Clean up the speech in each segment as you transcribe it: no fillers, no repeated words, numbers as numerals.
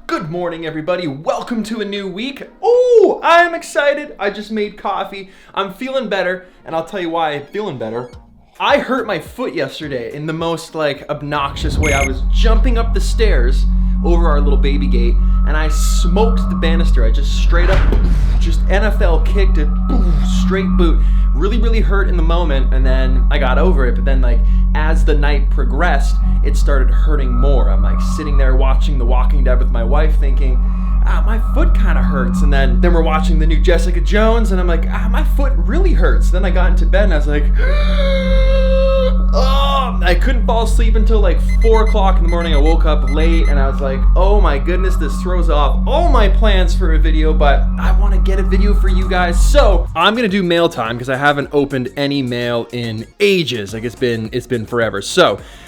Good morning, everybody. Welcome to a new week. Oh, I'm excited. I just made coffee. I'm feeling better, and I'll tell you why I'm feeling better. I hurt my foot yesterday in the most obnoxious way. I was jumping up the stairs over our little baby gate, and I smoked the banister. I just straight up, just NFL kicked it, straight boot. Really hurt in the moment, and then I got over it. But then as the night progressed, it started hurting more. I'm sitting there watching The Walking Dead with my wife thinking, my foot kind of hurts. And then we're watching the new Jessica Jones, and I'm like, my foot really hurts. Then I got into bed and I was like, I couldn't fall asleep until 4 o'clock in the morning. I woke up late and I was like, oh my goodness, this throws off all my plans for a video, but I want to get a video for you guys. So I'm gonna do mail time because I haven't opened any mail in ages. It's been forever.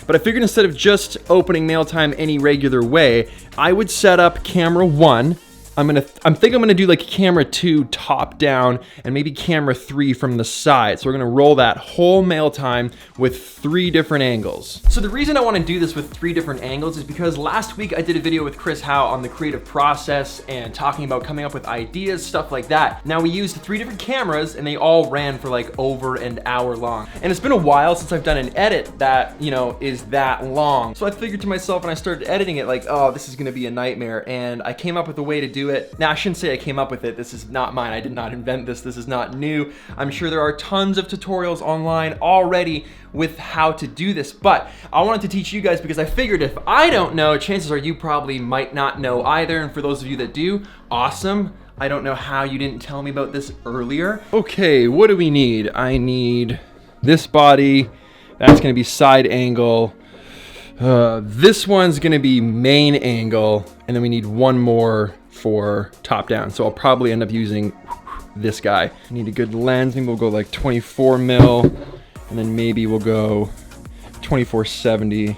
But I figured instead of just opening mail time any regular way, I would set up camera 1. I'm gonna do camera 2 top down and maybe camera 3 from the side. So we're gonna roll that whole mail time with 3 different angles. So the reason I wanna do this with 3 different angles is because last week I did a video with Chris Howe on the creative process and talking about coming up with ideas, stuff like that. Now we used 3 different cameras and they all ran for over an hour long. And it's been a while since I've done an edit that, is that long. So I figured to myself when I started editing it oh, this is gonna be a nightmare. And I came up with a way to do it. Now I shouldn't say I came up with it. This is not mine. I did not invent this. This is not new. I'm sure there are tons of tutorials online already with how to do this, but I wanted to teach you guys because I figured if I don't know, chances are you probably might not know either. And for those of you that do, awesome. I don't know how you didn't tell me about this earlier. Okay, what do we need? I need this body. That's gonna be side angle. This one's gonna be main angle, and then we need one more for top down. So I'll probably end up using this guy. I need a good lens. Maybe we'll go 24 mil, and then maybe we'll go 24-70.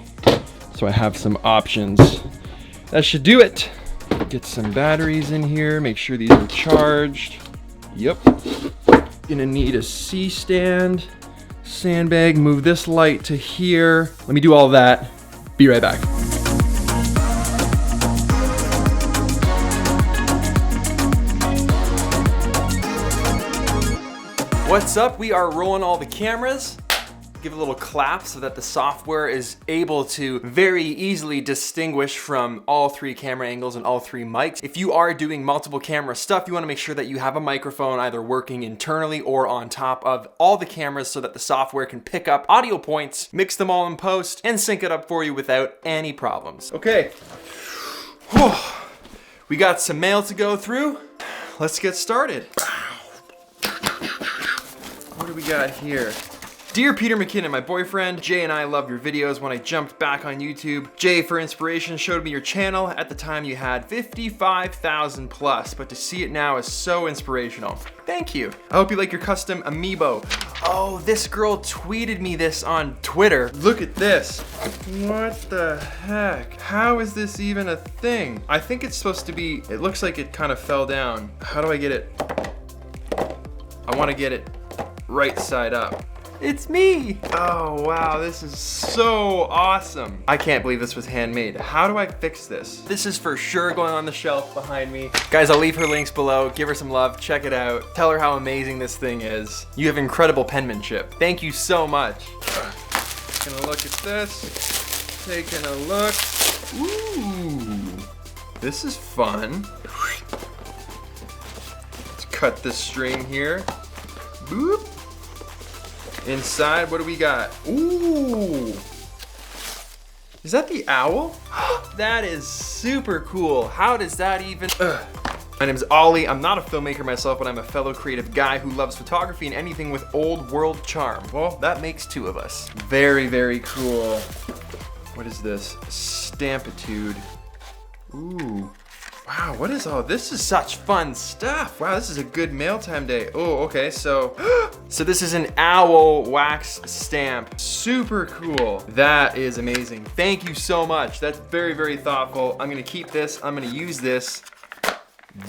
So I have some options. That should do it. Get some batteries in here. Make sure these are charged. Yep. Gonna need a C-stand, sandbag. Move this light to here. Let me do all that. Be right back. What's up? We are rolling all the cameras. Give a little clap so that the software is able to very easily distinguish from all 3 camera angles and all 3 mics. If you are doing multiple camera stuff, you want to make sure that you have a microphone either working internally or on top of all the cameras so that the software can pick up audio points, mix them all in post, and sync it up for you without any problems. Okay. We got some mail to go through. Let's get started. What do we got here? Dear Peter McKinnon, my boyfriend, Jay and I loved your videos when I jumped back on YouTube. Jay, for inspiration, showed me your channel. At the time you had 55,000 plus, but to see it now is so inspirational. Thank you. I hope you like your custom amiibo. Oh, this girl tweeted me this on Twitter. Look at this. What the heck? How is this even a thing? I think it's supposed to be, it looks like it kind of fell down. How do I get it? I want to get it right side up. It's me! Oh wow, this is so awesome. I can't believe this was handmade. How do I fix this? This is for sure going on the shelf behind me. Guys, I'll leave her links below. Give her some love, check it out. Tell her how amazing this thing is. You have incredible penmanship. Thank you so much. Taking a look at this. Taking a look. Ooh, this is fun. Let's cut this string here. Boop. Inside, what do we got? Ooh. Is that the owl? That is super cool. How does that even... My name's Ollie. I'm not a filmmaker myself, but I'm a fellow creative guy who loves photography and anything with old world charm. Well, that makes 2 of us. Very cool. What is this? Stampitude. Ooh. Wow, what is all this? Is such fun stuff. Wow, this is a good mail time day. Oh, okay, so this is an owl wax stamp. Super cool. That is amazing. Thank you so much. That's very thoughtful. I'm gonna keep this. I'm gonna use this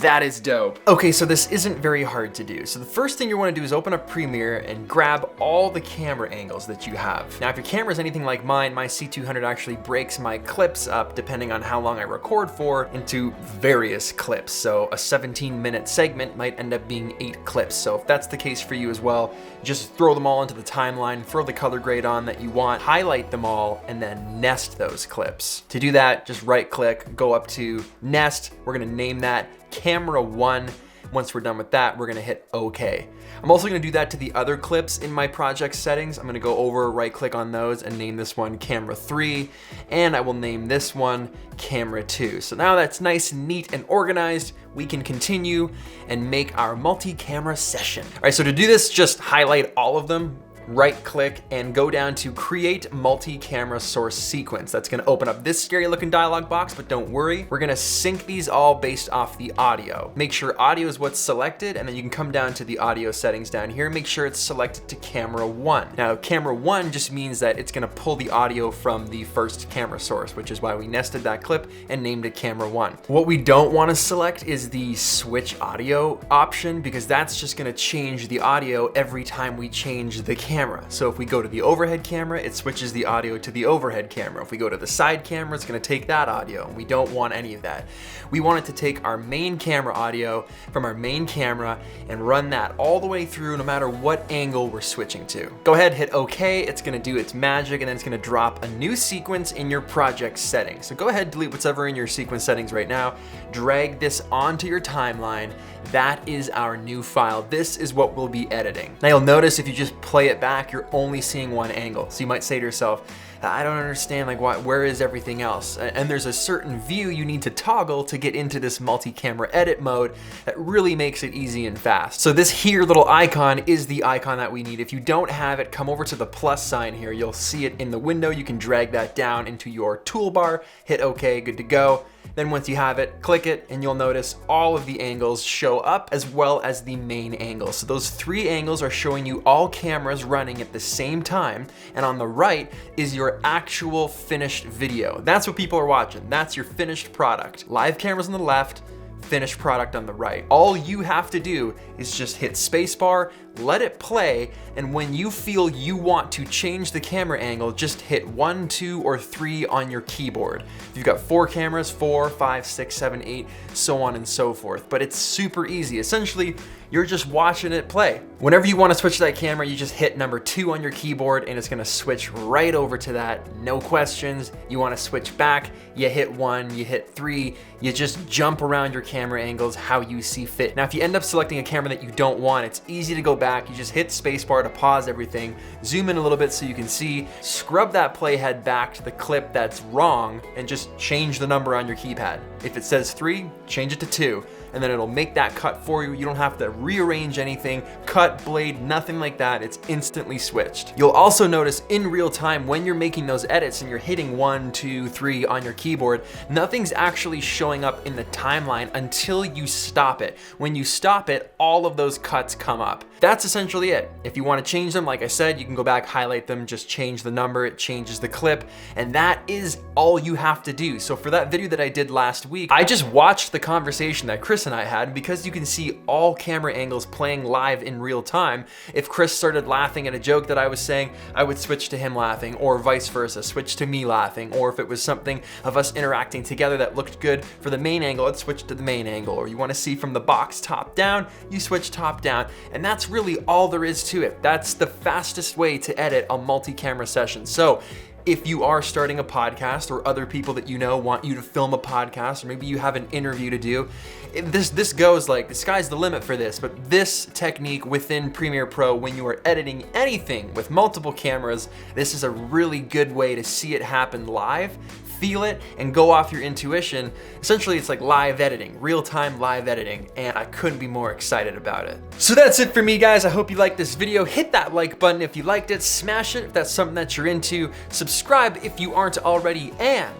That is dope. Okay, so this isn't very hard to do. So the first thing you want to do is open up Premiere and grab all the camera angles that you have. Now, if your camera is anything like mine, my C200 actually breaks my clips up, depending on how long I record for, into various clips. So a 17-minute segment might end up being 8 clips. So if that's the case for you as well, just throw them all into the timeline, throw the color grade on that you want, highlight them all, and then nest those clips. To do that, just right click, go up to Nest. We're gonna name that Camera 1. Once we're done with that, we're gonna hit OK. I'm also gonna do that to the other clips in my project settings. I'm gonna go over, right click on those and name this one Camera 3, and I will name this one Camera 2. So now that's nice and neat and organized, we can continue and make our multi-camera session. All right, so to do this, just highlight all of them, right click and go down to create multi-camera source sequence. That's gonna open up this scary looking dialog box, but don't worry, we're gonna sync these all based off the audio. Make sure audio is what's selected, and then you can come down to the audio settings down here, make sure it's selected to camera 1. Now, camera 1 just means that it's gonna pull the audio from the first camera source, which is why we nested that clip and named it camera 1. What we don't wanna select is the switch audio option, because that's just gonna change the audio every time we change the camera. So if we go to the overhead camera, it switches the audio to the overhead camera. If we go to the side camera, it's gonna take that audio, and we don't want any of that. We want it to take our main camera audio from our main camera and run that all the way through, no matter what angle we're switching to. Go ahead, hit OK, it's gonna do its magic, and then it's gonna drop a new sequence in your project settings. So go ahead, delete whatever in your sequence settings right now, drag this onto your timeline. That is our new file. This is what we'll be editing. Now you'll notice if you just play it back, you're only seeing one angle. So you might say to yourself, I don't understand, like, where is everything else? And there's a certain view you need to toggle to get into this multi-camera edit mode that really makes it easy and fast. So this here little icon is the icon that we need. If you don't have it, come over to the plus sign here. You'll see it in the window. You can drag that down into your toolbar, hit OK, good to go. Then once you have it, click it, and you'll notice all of the angles show up, as well as the main angle. So those 3 angles are showing you all cameras running at the same time, and on the right is your actual finished video. That's what people are watching. That's your finished product. Live cameras on the left, finished product on the right. All you have to do is just hit spacebar, let it play, and when you feel you want to change the camera angle, just hit 1, 2, or 3 on your keyboard. If you've got 4 cameras, 4, 5, 6, 7, 8, so on and so forth. But it's super easy. Essentially, you're just watching it play. Whenever you want to switch to that camera, you just hit number 2 on your keyboard and it's gonna switch right over to that. No questions. You want to switch back, you hit 1, you hit 3, you just jump around your camera angles how you see fit. Now, if you end up selecting a camera that you don't want, it's easy to go back. You just hit spacebar to pause everything, zoom in a little bit so you can see, scrub that playhead back to the clip that's wrong, and just change the number on your keypad. If it says 3, change it to 2, and then it'll make that cut for you. You don't have to rearrange anything, cut, blade, nothing like that. It's instantly switched. You'll also notice in real time when you're making those edits and you're hitting 1, 2, 3 on your keyboard, nothing's actually showing up in the timeline until you stop it. When you stop it, all of those cuts come up. That's essentially it. If you want to change them, like I said, you can go back, highlight them, just change the number, it changes the clip, and that is all you have to do. So for that video that I did last week, I just watched the conversation that Chris and I had, because you can see all camera angles playing live in real time. If Chris started laughing at a joke that I was saying, I would switch to him laughing, or vice versa, switch to me laughing, or if it was something of us interacting together that looked good for the main angle, I'd switch to the main angle, or you want to see from the box top down, you switch top down, and that's really all there is to it. That's the fastest way to edit a multi-camera session. So if you are starting a podcast, or other people that you know want you to film a podcast, or maybe you have an interview to do, this goes like, the sky's the limit for this. But this technique within Premiere Pro, when you are editing anything with multiple cameras, this is a really good way to see it happen live, feel it, and go off your intuition. Essentially, it's like live editing, real-time live editing, and I couldn't be more excited about it. So that's it for me, guys. I hope you liked this video. Hit that like button if you liked it, smash it if that's something that you're into, subscribe if you aren't already, and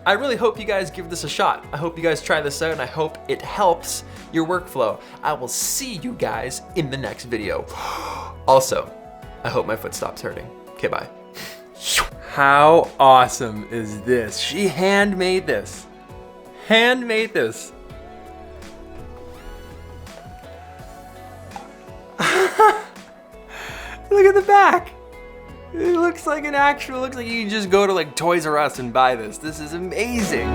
I really hope you guys give this a shot. I hope you guys try this out, and I hope it helps your workflow. I will see you guys in the next video. Also, I hope my foot stops hurting. Okay, bye. How awesome is this? She handmade this. Handmade this. Look at the back. It looks like an actual, looks like you can just go to like Toys R Us and buy this. This is amazing.